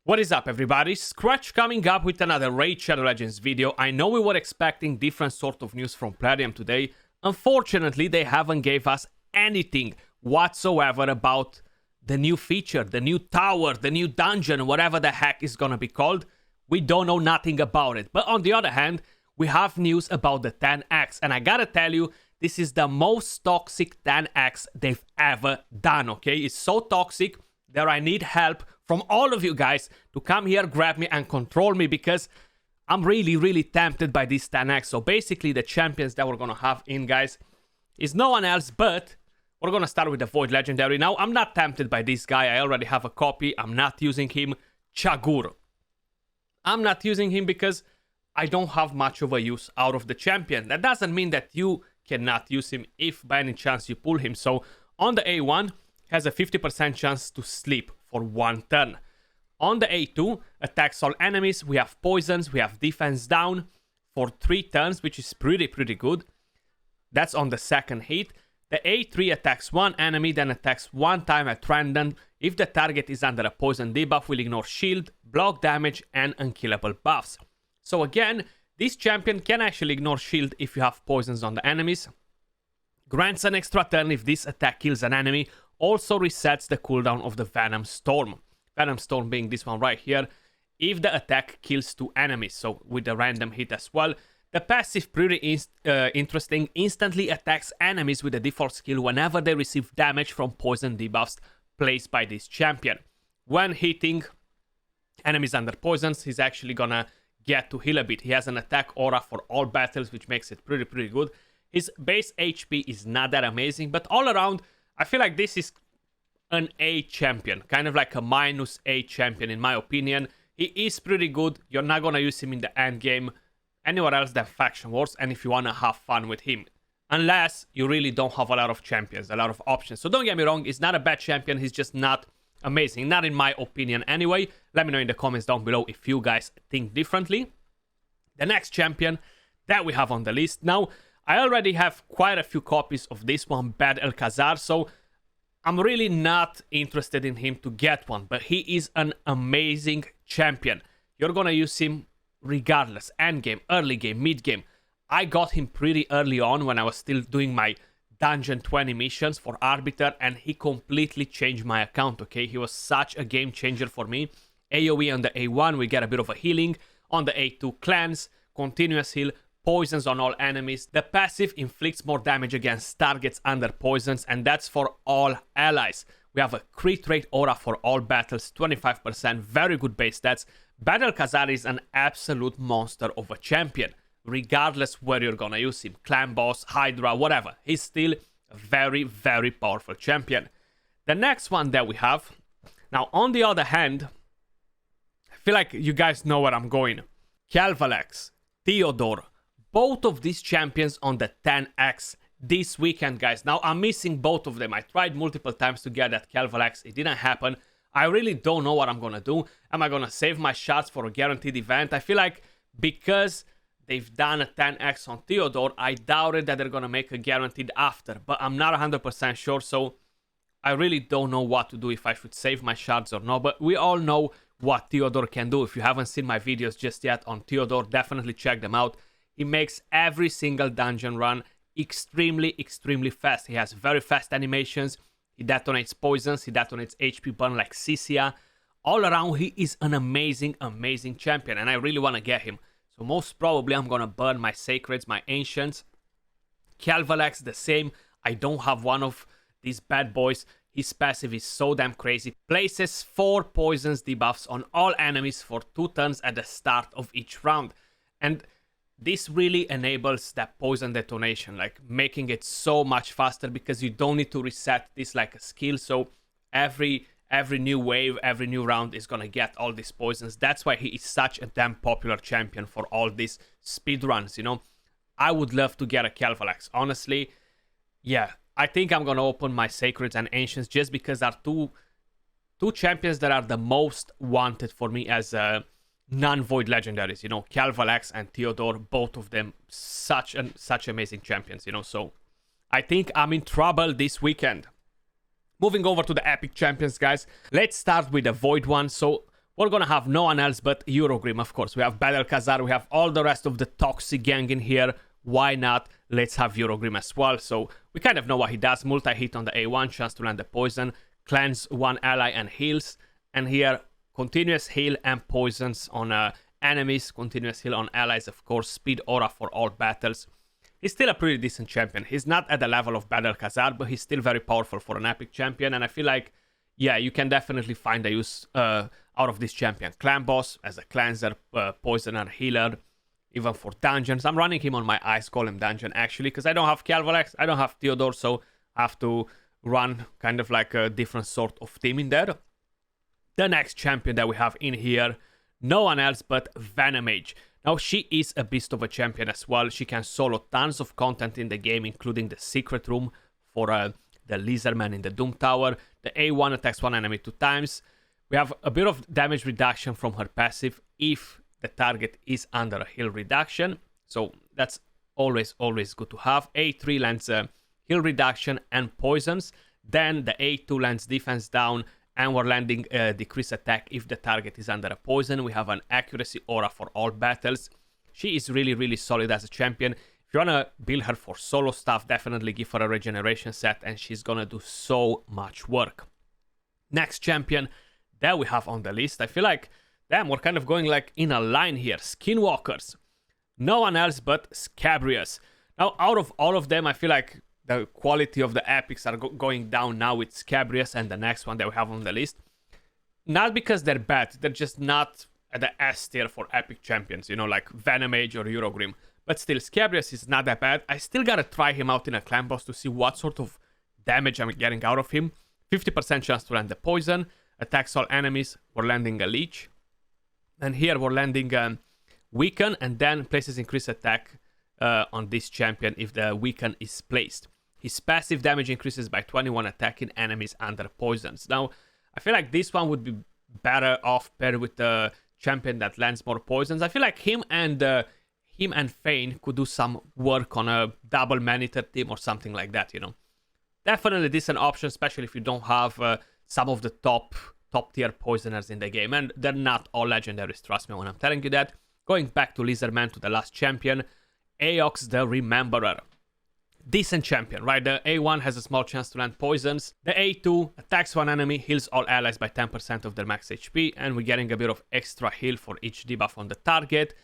What is up, everybody? Skratch coming up with another Raid Shadow Legends video. I know we were expecting different sort of news from Plarium today. Unfortunately, they haven't gave us anything whatsoever about the new feature, the new tower, the new dungeon, whatever the heck is gonna be called. We don't know nothing about it. But on the other hand, we have news about the 10x. And I gotta tell you, this is the most toxic 10x they've ever done, okay? It's so toxic that I need help from all of you guys to come here, grab me, and control me, because I'm really tempted by this 10x. So basically, the champions that we're gonna have in, guys, is no one else but we're gonna start with the Void Legendary. Now, I'm not tempted by this guy. I already have a copy. I'm not using him. Chagur. I'm not using him because I don't have much of a use out of the champion. That doesn't mean that you cannot use him if by any chance you pull him. So on the A1, has a 50% chance to sleep for 1 turn. On the A2, attacks all enemies. We have poisons, we have defense down for 3 turns, which is pretty good. That's on the second hit. The A3 attacks 1 enemy, then attacks 1 time at random. If the target is under a poison debuff, will ignore shield, block damage, and unkillable buffs. So again, this champion can actually ignore shield if you have poisons on the enemies. Grants an extra turn if this attack kills an enemy. Also resets the cooldown of the Venom Storm. Venom Storm being this one right here, if the attack kills 2 enemies, so with a random hit as well. The passive, pretty interesting, instantly attacks enemies with a default skill whenever they receive damage from poison debuffs placed by this champion. When hitting enemies under poisons, he's actually gonna get to heal a bit. He has an attack aura for all battles, which makes it pretty good. His base HP is not that amazing, but all around, I feel like this is an A champion, kind of like a minus A champion in my opinion. He is pretty good. You're not gonna use him in the end game anywhere else than Faction Wars, and if you wanna have fun with him, unless you really don't have a lot of champions, a lot of options. So don't get me wrong, he's not a bad champion, he's just not amazing, not in my opinion anyway. Let me know in the comments down below if you guys think differently. The next champion that we have on the list now, I already have quite a few copies of this one, Bad El Khazar, so I'm really not interested in him to get one, but he is an amazing champion. You're gonna use him regardless, end game, early game, mid game. I got him pretty early on when I was still doing my Dungeon 20 missions for Arbiter, and he completely changed my account, okay? He was such a game changer for me. AoE on the A1, we get a bit of a healing. On the A2, cleanse, continuous heal, poisons on all enemies. The passive inflicts more damage against targets under poisons, and that's for all allies. We have a crit rate aura for all battles, 25%, very good base stats. Battle Khazar is an absolute monster of a champion, regardless where you're gonna use him. Clan boss, Hydra, whatever. He's still a very powerful champion. The next one that we have, now on the other hand, I feel like you guys know where I'm going. Calvalex, Theodore, both of these champions on the 10x this weekend, guys. Now, I'm missing both of them. I tried multiple times to get that Calvalex. It didn't happen. I really don't know what I'm gonna do. Am I gonna save my shots for a guaranteed event? I feel like because they've done a 10x on Theodore, I doubted that they're gonna make a guaranteed after. But I'm not 100% sure, so I really don't know what to do, if I should save my shards or not. But we all know what Theodore can do. If you haven't seen my videos just yet on Theodore, definitely check them out. He makes every single dungeon run extremely fast. He has very fast animations. He detonates poisons. He detonates HP burn like Sisia. All around, he is an amazing champion, and I really want to get him. So most probably, I'm going to burn my Sacreds, my Ancients. Calvalex, the same. I don't have one of these bad boys. His passive is so damn crazy. Places 4 poisons debuffs on all enemies for 2 turns at the start of each round. And this really enables that poison detonation, like making it so much faster, because you don't need to reset this like a skill. So every new wave, every new round is gonna get all these poisons. That's why he is such a damn popular champion for all these speedruns, you know. I would love to get a Calvalex, honestly. Yeah, I think I'm gonna open my Sacreds and Ancients just because they're two champions that are the most wanted for me as non-void legendaries, you know. Calvalex and Theodore, both of them such amazing champions, you know. So I think I'm in trouble this weekend. Moving over to the epic champions, guys. Let's start with the void one. So we're gonna have no one else but Eurogrim, of course. We have Battle Khazar, we have all the rest of the toxic gang in here. Why not? Let's have Eurogrim as well. So we kind of know what he does. Multi-hit on the A1, chance to land the poison, cleanse one ally and heals. And here, continuous heal and poisons on enemies, continuous heal on allies, of course, speed aura for all battles. He's still a pretty decent champion. He's not at the level of Battle Khazar, but he's still very powerful for an epic champion. And I feel like, yeah, you can definitely find a use out of this champion. Clan boss as a cleanser, poisoner, healer, even for dungeons. I'm running him on my Ice Golem dungeon, actually, because I don't have Calvalex, I don't have Theodore, so I have to run kind of like a different sort of team in there. The next champion that we have in here, no one else but Venomage. Now, she is a beast of a champion as well. She can solo tons of content in the game, including the secret room for the Lizardman in the Doom Tower. The A1 attacks one enemy 2 times. We have a bit of damage reduction from her passive if the target is under a heal reduction. So that's always good to have. A3 lands heal reduction and poisons. Then the A2 lands defense down, and we're landing decrease attack if the target is under a poison. We have an accuracy aura for all battles. She is really solid as a champion. If you want to build her for solo stuff, definitely give her a regeneration set, and she's going to do so much work. Next champion that we have on the list, I feel like, damn, we're kind of going like in a line here. Skinwalkers. No one else but Scabrius. Now, out of all of them, I feel like the quality of the epics are going down now with Scabrius and the next one that we have on the list. Not because they're bad, they're just not at the S tier for epic champions, you know, like Venomage or Eurogrim. But still, Scabrius is not that bad. I still gotta try him out in a clan boss to see what sort of damage I'm getting out of him. 50% chance to land the poison, attacks all enemies, we're landing a leech. And here we're landing weaken, and then places increased attack on this champion if the weaken is placed. His passive damage increases by 21 attacking enemies under poisons. Now, I feel like this one would be better off paired with the champion that lands more poisons. I feel like him and Fane could do some work on a double man-eater team or something like that, you know. Definitely decent option, especially if you don't have some of the top tier poisoners in the game. And they're not all legendaries, trust me when I'm telling you that. Going back to Lizardman, to the last champion, Ayox the Rememberer. Decent champion, right? The A1 has a small chance to land poisons. The A2 attacks one enemy, heals all allies by 10% of their max HP, and we're getting a bit of extra heal for each debuff on the target.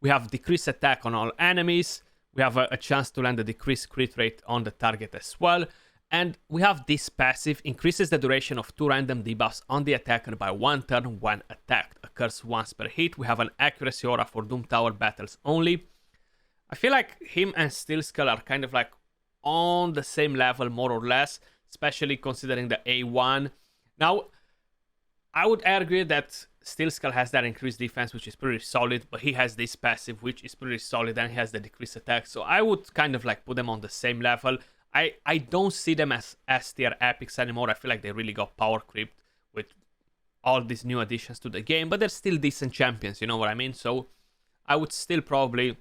We have decreased attack on all enemies. We have a chance to land a decreased crit rate on the target as well. And we have this passive, increases the duration of 2 random debuffs on the attacker by 1 turn when attacked. Occurs once per hit. We have an accuracy aura for Doom Tower battles only. I feel like him and Steelskull are kind of like on the same level, more or less, especially considering the A1. Now, I would argue that Steelskull has that increased defense, which is pretty solid, but he has this passive, which is pretty solid, and he has the decreased attack. So I would kind of like put them on the same level. I don't see them as S-tier epics anymore. I feel like they really got power creeped with all these new additions to the game, but they're still decent champions, you know what I mean? So I would still probably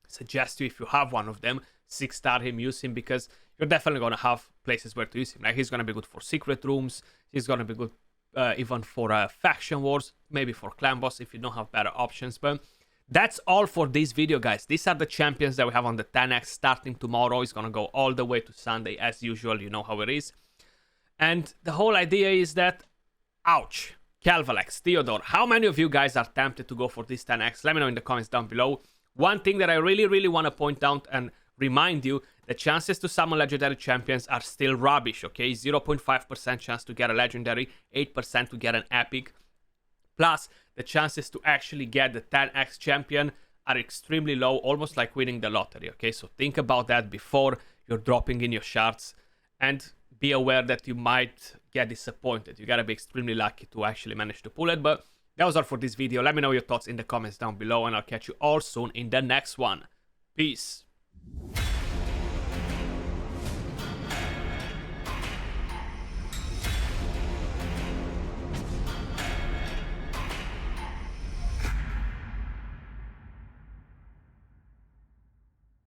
suggest you, if you have one of them, 6-star him, use him, because you're definitely going to have places where to use him. Like, he's going to be good for secret rooms, he's going to be good even for faction wars, maybe for clan boss if you don't have better options. But that's all for this video, guys. These are the champions that we have on the 10x starting tomorrow. It's going to go all the way to Sunday as usual, you know how it is. And the whole idea is that, ouch, Calvalex, Theodore, how many of you guys are tempted to go for this 10x? Let me know in the comments down below. One thing that I really want to point out and remind you, the chances to summon legendary champions are still rubbish, okay? 0.5% chance to get a legendary, 8% to get an epic. Plus, the chances to actually get the 10x champion are extremely low, almost like winning the lottery, okay? So think about that before you're dropping in your shards, and be aware that you might get disappointed. You gotta be extremely lucky to actually manage to pull it. But that was all for this video. Let me know your thoughts in the comments down below, and I'll catch you all soon in the next one. Peace.